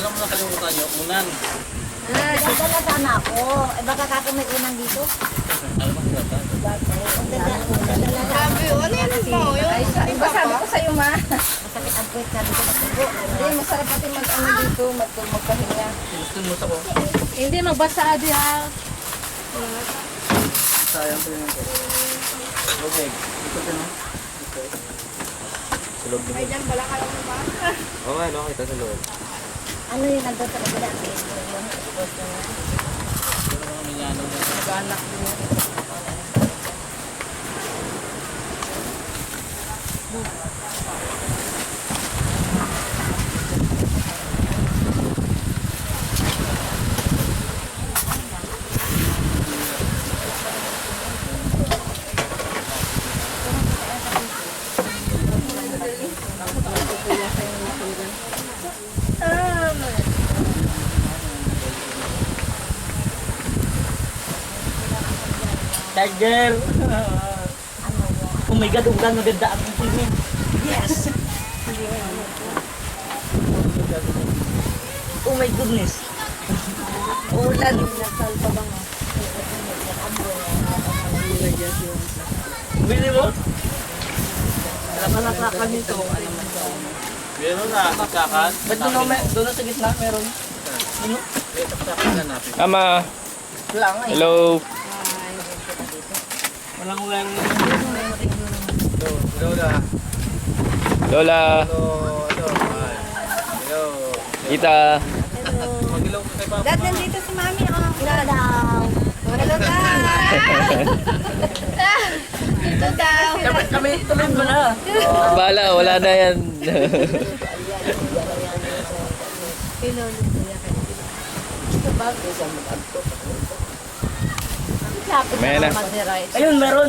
Alam mo nakalimutan nyo, unan. Dadala sana ako. Eh baka kakamay unang dito. Alam mo kung Sabi, ano yan mo? Ay, iba sabi ko sa'yo, ma. Masakit ang puwet, sabi ko matubo. Hindi, masarap pati mag-ano dito, magpahinga. gusto mo sa ko. Hindi, magbasa di ha. Sayang pa yun. Okay. Ito ka no? Sulog Ay, dyan pala ka lang ba? Oo nga, no? Kita sa loob. Ano yung nandun sa kabila? Nag-anak mo. Tiger! Oh my God, ulan maganda ang film. Yes! Oh my goodness! Ulan! Bili mo? Malakakan nito. Meron na, saksakan. Ba't doon sa gitna meron? Ano? Saksakan na natin. Ama, Wala nga eh. hello. Walang ulan. Hello na. Lola, Hello. Hello. Tita. Mag-ilaw ka kay Papa. Dad, nandito si Mami. Oh. Hello daw. Hello, Dad. Ito daw. Kami tuloy mo na. Bala, wala na yan. May na. Ayun, meron.